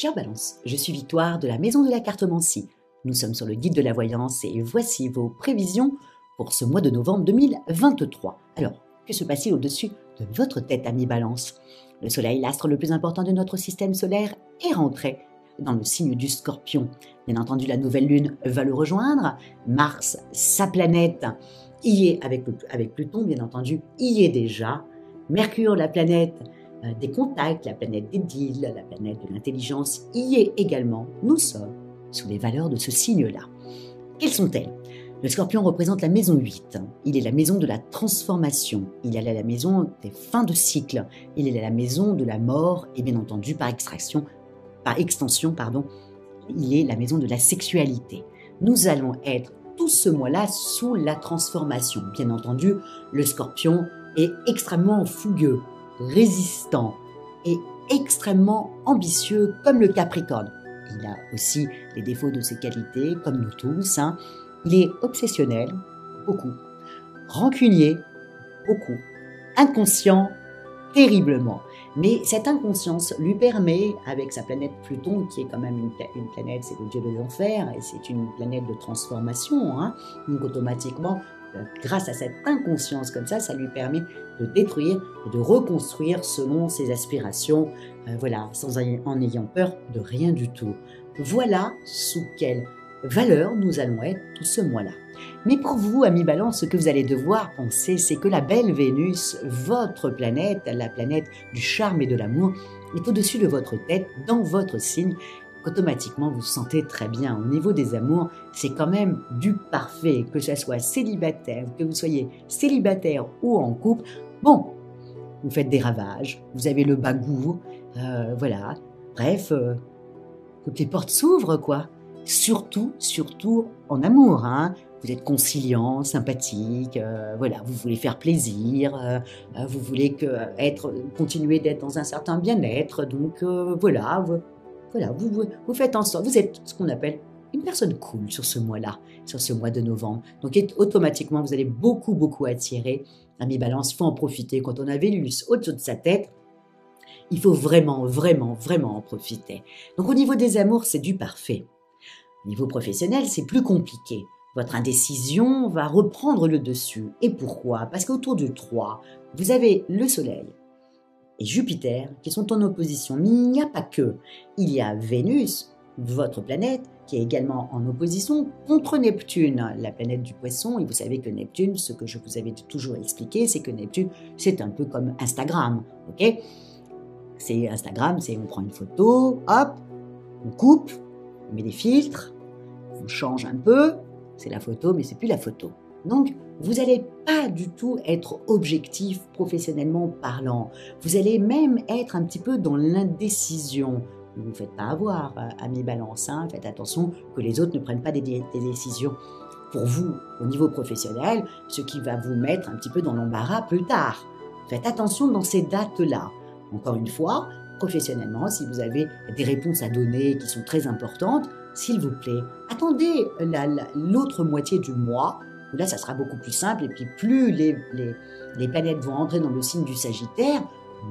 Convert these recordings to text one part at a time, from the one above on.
Chère Balance, je suis Victoire de la Maison de la Cartomancie. Nous sommes sur le guide de la voyance et voici vos prévisions pour ce mois de novembre 2023. Alors, que se passe-t-il au-dessus de votre tête, ami Balance? Le Soleil, l'astre le plus important de notre système solaire, est rentré dans le signe du Scorpion. Bien entendu, la nouvelle lune va le rejoindre. Mars, sa planète, y est avec Pluton, bien entendu, y est déjà. Mercure, la planète des contacts, la planète des deals, la planète de l'intelligence, y est également. Nous sommes sous les valeurs de ce signe-là. Quelles sont-elles? Le Scorpion représente la maison 8. Il est la maison de la transformation. Il est la maison des fins de cycle. Il est la maison de la mort et bien entendu par extension, il est la maison de la sexualité. Nous allons être tout ce mois-là sous la transformation. Bien entendu, le Scorpion est extrêmement fougueux, résistant et extrêmement ambitieux comme le Capricorne. Il a aussi les défauts de ses qualités, comme nous tous. Il est obsessionnel, beaucoup. Rancunier, beaucoup. Inconscient, terriblement. Mais cette inconscience lui permet, avec sa planète Pluton, qui est quand même une planète, c'est le dieu de l'enfer, et c'est une planète de transformation, donc automatiquement, grâce à cette inconscience comme ça lui permet de détruire et de reconstruire selon ses aspirations, en n'ayant peur de rien du tout. Voilà sous quelle valeur nous allons être tout ce mois-là. Mais pour vous, amis Balance, ce que vous allez devoir penser, c'est que la belle Vénus, votre planète, la planète du charme et de l'amour, est au-dessus de votre tête, dans votre signe, qu'automatiquement vous vous sentez très bien. Au niveau des amours, c'est quand même du parfait, que ce soit célibataire, que vous soyez célibataire ou en couple. Bon, vous faites des ravages, vous avez le bagou, bref, toutes les portes s'ouvrent, quoi. Surtout en amour, Vous êtes conciliant, sympathique, vous voulez faire plaisir, vous voulez continuer d'être dans un certain bien-être, donc vous faites en sorte, vous êtes ce qu'on appelle une personne cool sur ce mois-là, sur ce mois de novembre. Donc automatiquement, vous allez beaucoup attirer, ami Balance, il faut en profiter. Quand on a Vénus au-dessus de sa tête, il faut vraiment en profiter. Donc au niveau des amours, c'est du parfait. Au niveau professionnel, c'est plus compliqué. Votre indécision va reprendre le dessus. Et pourquoi? Parce qu'autour du 3, vous avez le Soleil et Jupiter qui sont en opposition. Mais il n'y a pas que. Il y a Vénus, votre planète, qui est également en opposition contre Neptune, la planète du Poisson. Et vous savez que Neptune, ce que je vous avais toujours expliqué, c'est que Neptune, c'est un peu comme Instagram. Ok? C'est Instagram, on prend une photo, hop, on coupe, on met des filtres, on change un peu, c'est la photo, mais c'est plus la photo. Donc, vous n'allez pas du tout être objectif professionnellement parlant. Vous allez même être un petit peu dans l'indécision. Ne vous faites pas avoir, amis Balance, faites attention que les autres ne prennent pas des décisions pour vous au niveau professionnel, ce qui va vous mettre un petit peu dans l'embarras plus tard. Faites attention dans ces dates-là. Encore une fois, professionnellement, si vous avez des réponses à donner qui sont très importantes, s'il vous plaît, attendez l'autre moitié du mois, où là, ça sera beaucoup plus simple, et puis plus les planètes vont entrer dans le signe du Sagittaire,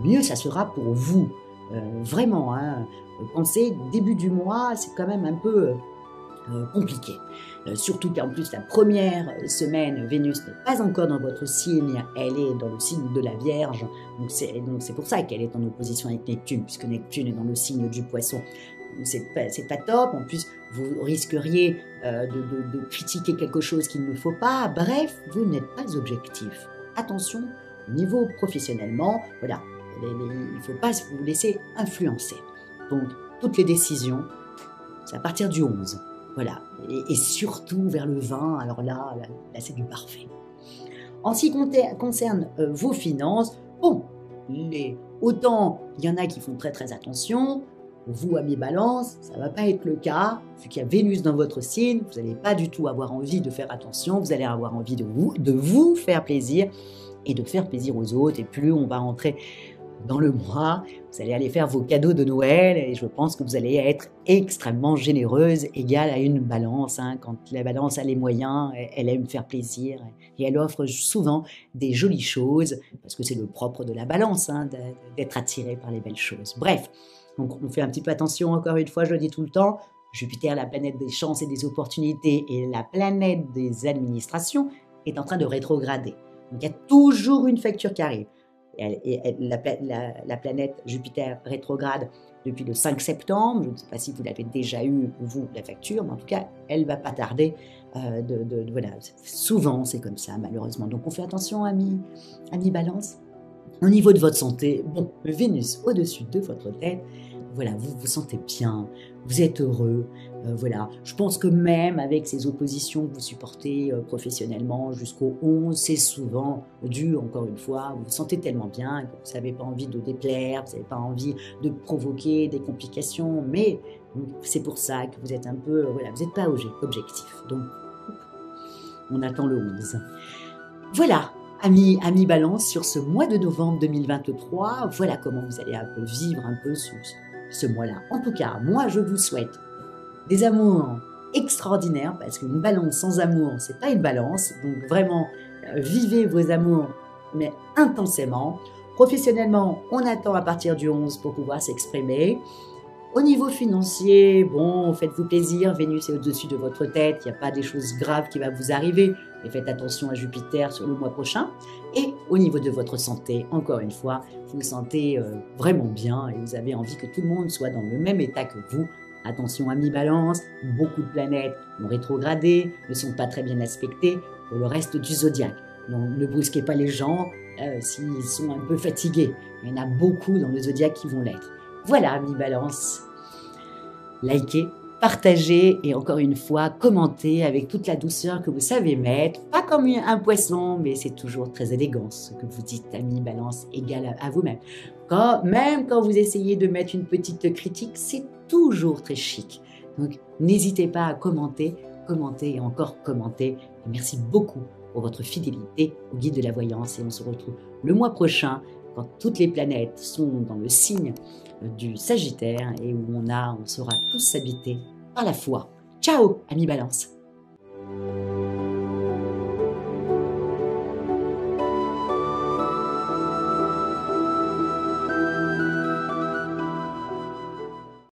mieux ça sera pour vous. Vraiment, pensez, début du mois, c'est quand même un peu compliqué. Surtout qu'en plus, la première semaine, Vénus n'est pas encore dans votre signe, elle est dans le signe de la Vierge, donc c'est pour ça qu'elle est en opposition avec Neptune, puisque Neptune est dans le signe du Poisson. C'est pas top, en plus, vous risqueriez de critiquer quelque chose qu'il ne faut pas, bref, vous n'êtes pas objectif. Attention, au niveau professionnellement, il ne faut pas vous laisser influencer. Donc, toutes les décisions, c'est à partir du 11. Voilà, et surtout vers le 20, alors là c'est du parfait. En ce qui concerne vos finances, autant il y en a qui font très attention, vous, amis Balance, ça ne va pas être le cas, vu qu'il y a Vénus dans votre signe, vous n'allez pas du tout avoir envie de faire attention, vous allez avoir envie de vous faire plaisir et de faire plaisir aux autres, et plus on va entrer dans le mois, vous allez aller faire vos cadeaux de Noël et je pense que vous allez être extrêmement généreuse, égale à une Balance. Quand la Balance a les moyens, elle aime faire plaisir et elle offre souvent des jolies choses parce que c'est le propre de la Balance, d'être attirée par les belles choses. Bref, Donc, on fait un petit peu attention, encore une fois, je le dis tout le temps. Jupiter, la planète des chances et des opportunités, et la planète des administrations, est en train de rétrograder. Donc, il y a toujours une facture qui arrive. La planète Jupiter rétrograde depuis le 5 septembre. Je ne sais pas si vous l'avez déjà eu, vous, la facture, mais en tout cas, elle ne va pas tarder. Voilà. Souvent, c'est comme ça, malheureusement. Donc, on fait attention, amis Balance. Au niveau de votre santé, bon, Vénus au-dessus de votre tête, voilà, vous vous sentez bien, vous êtes heureux, voilà. Je pense que même avec ces oppositions que vous supportez professionnellement jusqu'au 11, c'est souvent dû, encore une fois, vous vous sentez tellement bien que vous n'avez pas envie de déplaire, vous n'avez pas envie de provoquer des complications, mais c'est pour ça que vous êtes un peu, voilà, vous n'êtes pas objectif. Donc, on attend le 11. Voilà. Amis Balance, sur ce mois de novembre 2023, voilà comment vous allez un peu vivre un peu ce mois-là. En tout cas, moi, je vous souhaite des amours extraordinaires, parce qu'une balance sans amour, c'est pas une balance. Donc vraiment, vivez vos amours, mais intensément. Professionnellement, on attend à partir du 11 pour pouvoir s'exprimer. Au niveau financier, bon, faites-vous plaisir, Vénus est au-dessus de votre tête, il n'y a pas des choses graves qui vont vous arriver, mais faites attention à Jupiter sur le mois prochain. Et au niveau de votre santé, encore une fois, vous vous sentez vraiment bien et vous avez envie que tout le monde soit dans le même état que vous. Attention, amis Balance, beaucoup de planètes ont rétrogradé, ne sont pas très bien aspectées pour le reste du zodiaque. Donc ne brusquez pas les gens s'ils sont un peu fatigués. Il y en a beaucoup dans le zodiaque qui vont l'être. Voilà, amis Balance, likez, partagez et encore une fois, commentez avec toute la douceur que vous savez mettre. Pas comme un poisson, mais c'est toujours très élégant ce que vous dites, amis Balance, égal à vous-même. Même quand vous essayez de mettre une petite critique, c'est toujours très chic. Donc, n'hésitez pas à commenter et encore commenter. Et merci beaucoup pour votre fidélité au guide de la voyance et on se retrouve le mois prochain quand toutes les planètes sont dans le signe du Sagittaire et où on sera tous habités par la foi. Ciao, amis Balance!